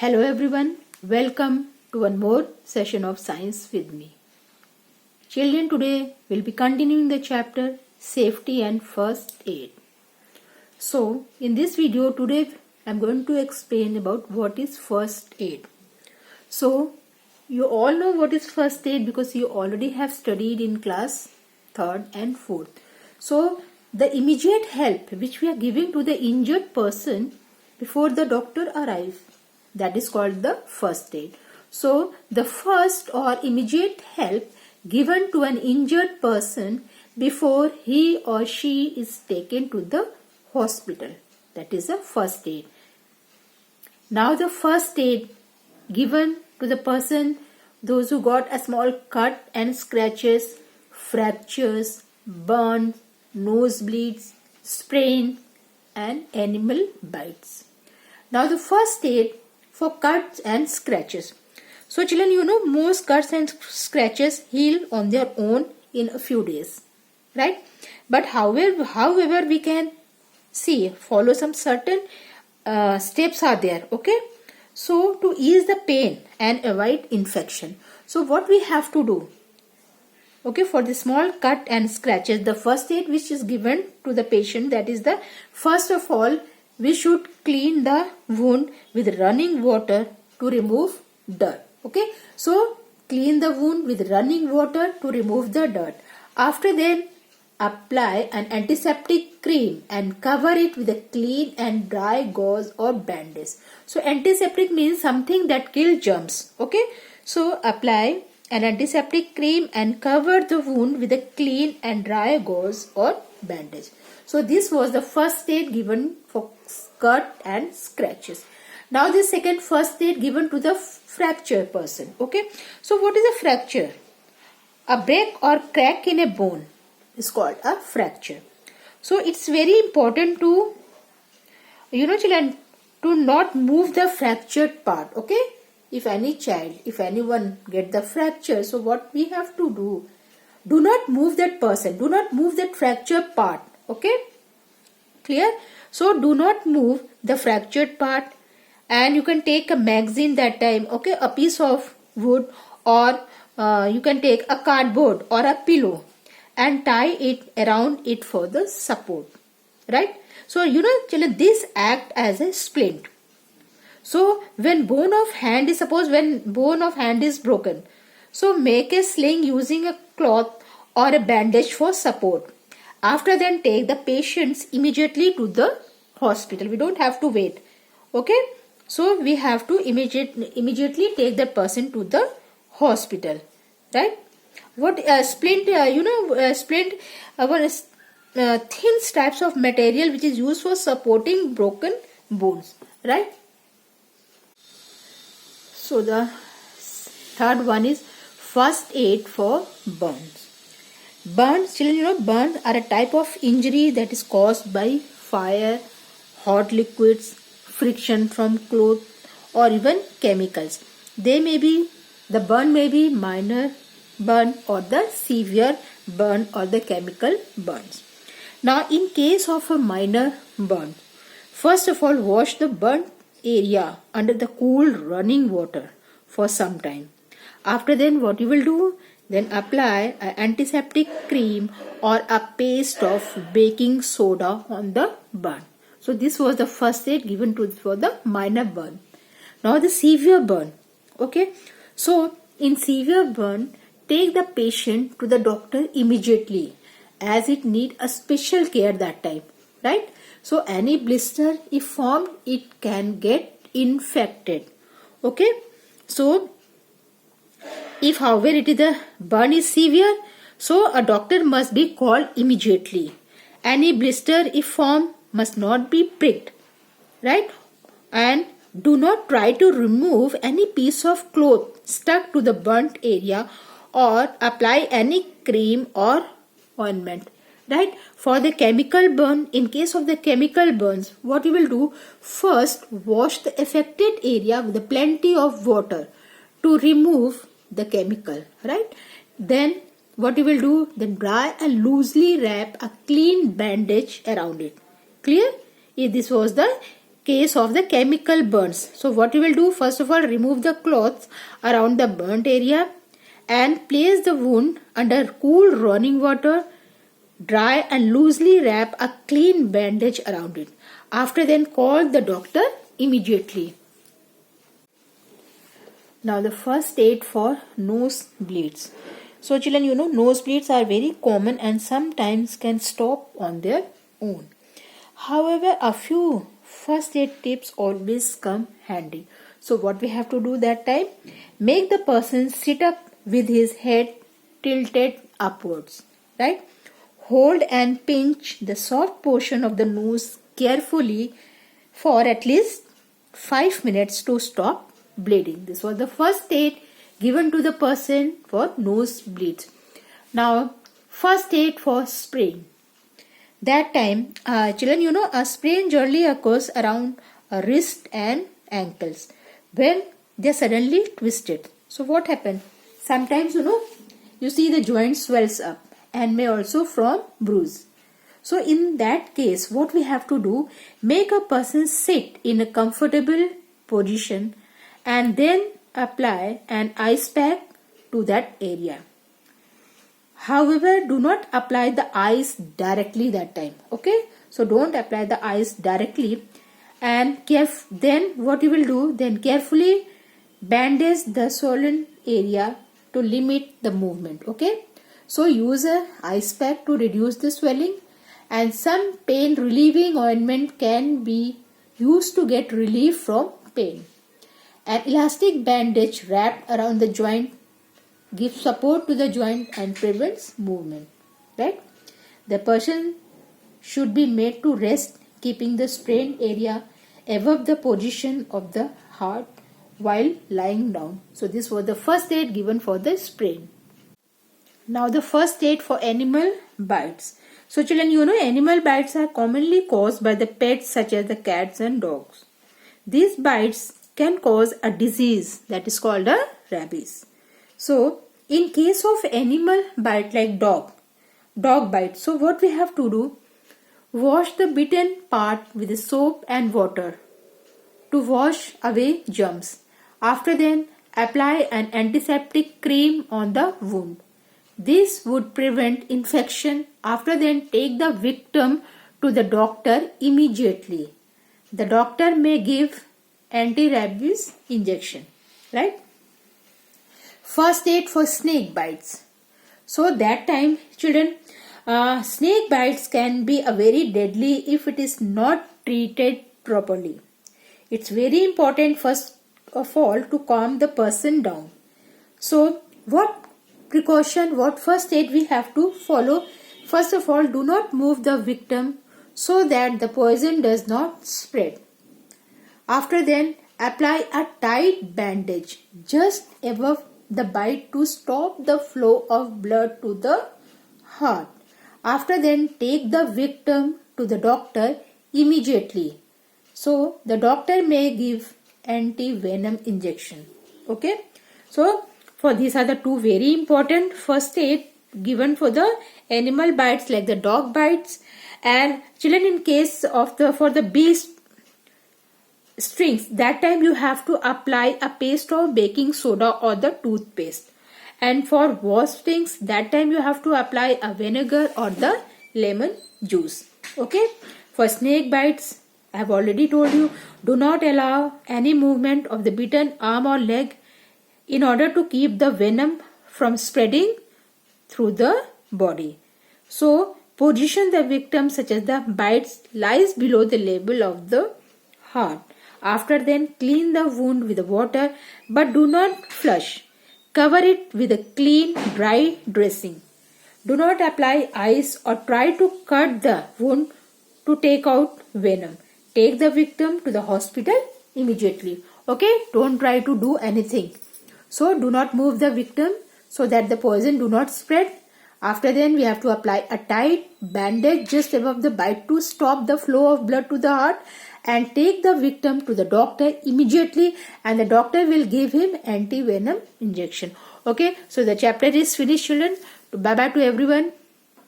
Hello everyone, welcome to one more session of Science with me. Children, today we'll be continuing the chapter Safety and First Aid. So, in this video today I'm going to explain about what is first aid. So, you all know what is first aid because you already have studied in class 3rd and 4th. So, the immediate help which we are giving to the injured person before the doctor arrives, that is called the first aid. So, the first or immediate help given to an injured person before he or she is taken to the hospital, that is the first aid. Now, the first aid given to the person, those who got a small cut and scratches, fractures, burns, nosebleeds, sprain and animal bites. Now, the first aid for cuts and scratches. So children, you know most cuts and scratches heal on their own in a few days, right? But however we can follow some certain steps are there, okay? So to ease the pain and avoid infection. So what we have to do? Okay, for the small cut and scratches, the first aid which is given to the patient, that is the first of all, we should clean the wound with running water to remove dirt. Okay, so clean the wound with running water to remove the dirt. After then, apply an antiseptic cream and cover it with a clean and dry gauze or bandage. So antiseptic means something that kills germs. Okay, so apply an antiseptic cream and cover the wound with a clean and dry gauze or bandage. So this was the first aid given for cut and scratches. Now the second first aid given to the fractured person. Okay. So what is a fracture? A break or crack in a bone is called a fracture. So it's very important to, children, to not move the fractured part. Okay. If anyone get the fracture, so what we have to do? Do not move that person. Do not move that fractured part. Okay. Clear? So do not move the fractured part, and you can take a magazine that time, okay, a piece of wood, or you can take a cardboard or a pillow and tie it around it for the support, right? So children, this act as a splint. So when bone of hand is broken, so make a sling using a cloth or a bandage for support. After then, take the patients immediately to the hospital. We don't have to wait. Okay. So we have to immediately take that person to the hospital. Right. What splint? Splint. One is thin types of material which is used for supporting broken bones. Right. So the third one is first aid for burns. Burns, children, burns are a type of injury that is caused by fire, hot liquids, friction from cloth, or even chemicals. The burn may be minor burn or the severe burn or the chemical burns. Now, in case of a minor burn, first of all, wash the burnt area under the cool running water for some time. After then, what you will do? Then apply an antiseptic cream or a paste of baking soda on the burn. So this was the first aid given for the minor burn. Now the severe burn. Okay. So in severe burn, take the patient to the doctor immediately, as it need a special care that time. Right. So any blister if formed, it can get infected. Okay. So if however the burn is severe, so a doctor must be called immediately. Any blister if formed must not be pricked, right? And do not try to remove any piece of cloth stuck to the burnt area or apply any cream or ointment, right? For the chemical burn, in case of the chemical burns, what you will do? First, wash the affected area with plenty of water to remove the chemical, right? Then what you will do? Then dry and loosely wrap a clean bandage around it. Clear? This was the case of the chemical burns. So what you will do, first of all, remove the cloths around the burnt area and place the wound under cool running water. Dry and loosely wrap a clean bandage around it. After then, call the doctor immediately. Now the first aid for nose bleeds. So children, you know, nose bleeds are very common and sometimes can stop on their own. However, a few first aid tips always come handy. So what we have to do that time? Make the person sit up with his head tilted upwards, right? Hold and pinch the soft portion of the nose carefully for at least 5 minutes to stop bleeding. This was the first aid given to the person for nose bleeds. Now, first aid for sprain. That time, children, you know, a sprain generally occurs around a wrist and ankles when they are suddenly twisted. So what happened? Sometimes, you know, you see the joint swells up and may also form bruise. So in that case, what we have to do, make a person sit in a comfortable position and then apply an ice pack to that area. However, do not apply the ice directly that time. Okay, so don't apply the ice directly, and then what you will do, then carefully bandage the swollen area to limit the movement. Okay, so use a ice pack to reduce the swelling, and some pain relieving ointment can be used to get relief from pain. An elastic bandage wrapped around the joint gives support to the joint and prevents movement, right? The person should be made to rest, keeping the sprained area above the position of the heart while lying down. So this was the first aid given for the sprain. Now the first aid for animal bites. So children, you know, animal bites are commonly caused by the pets such as the cats and dogs. These bites can cause a disease that is called a rabies. So in case of animal bite like dog bite, so what we have to do, wash the bitten part with soap and water to wash away germs. After then, apply an antiseptic cream on the wound. This would prevent infection. After then, take the victim to the doctor immediately. The doctor may give anti-rabies injection, right? First aid for snake bites. So that time, children, snake bites can be a very deadly if it is not treated properly. It's very important first of all to calm the person down. So what first aid we have to follow? First of all, do not move the victim so that the poison does not spread. After then, apply a tight bandage just above the bite to stop the flow of blood to the heart. After then, take the victim to the doctor immediately. So the doctor may give anti-venom injection. Okay. So for these are the two very important first aid given for the animal bites like the dog bites. And children, in case of for the bee stings, that time you have to apply a paste of baking soda or the toothpaste. And for wasp stings, that time you have to apply a vinegar or the lemon juice. Okay. For snake bites, I have already told you, do not allow any movement of the bitten arm or leg in order to keep the venom from spreading through the body. So position the victim such as the bites lies below the level of the heart. After then, clean the wound with water, but do not flush. Cover it with a clean, dry dressing. Do not apply ice or try to cut the wound to take out venom. Take the victim to the hospital immediately. Okay, don't try to do anything. So do not move the victim so that the poison do not spread. After then, we have to apply a tight bandage just above the bite to stop the flow of blood to the heart, and take the victim to the doctor immediately, and the doctor will give him anti-venom injection. Okay, so the chapter is finished, children. Bye bye to everyone.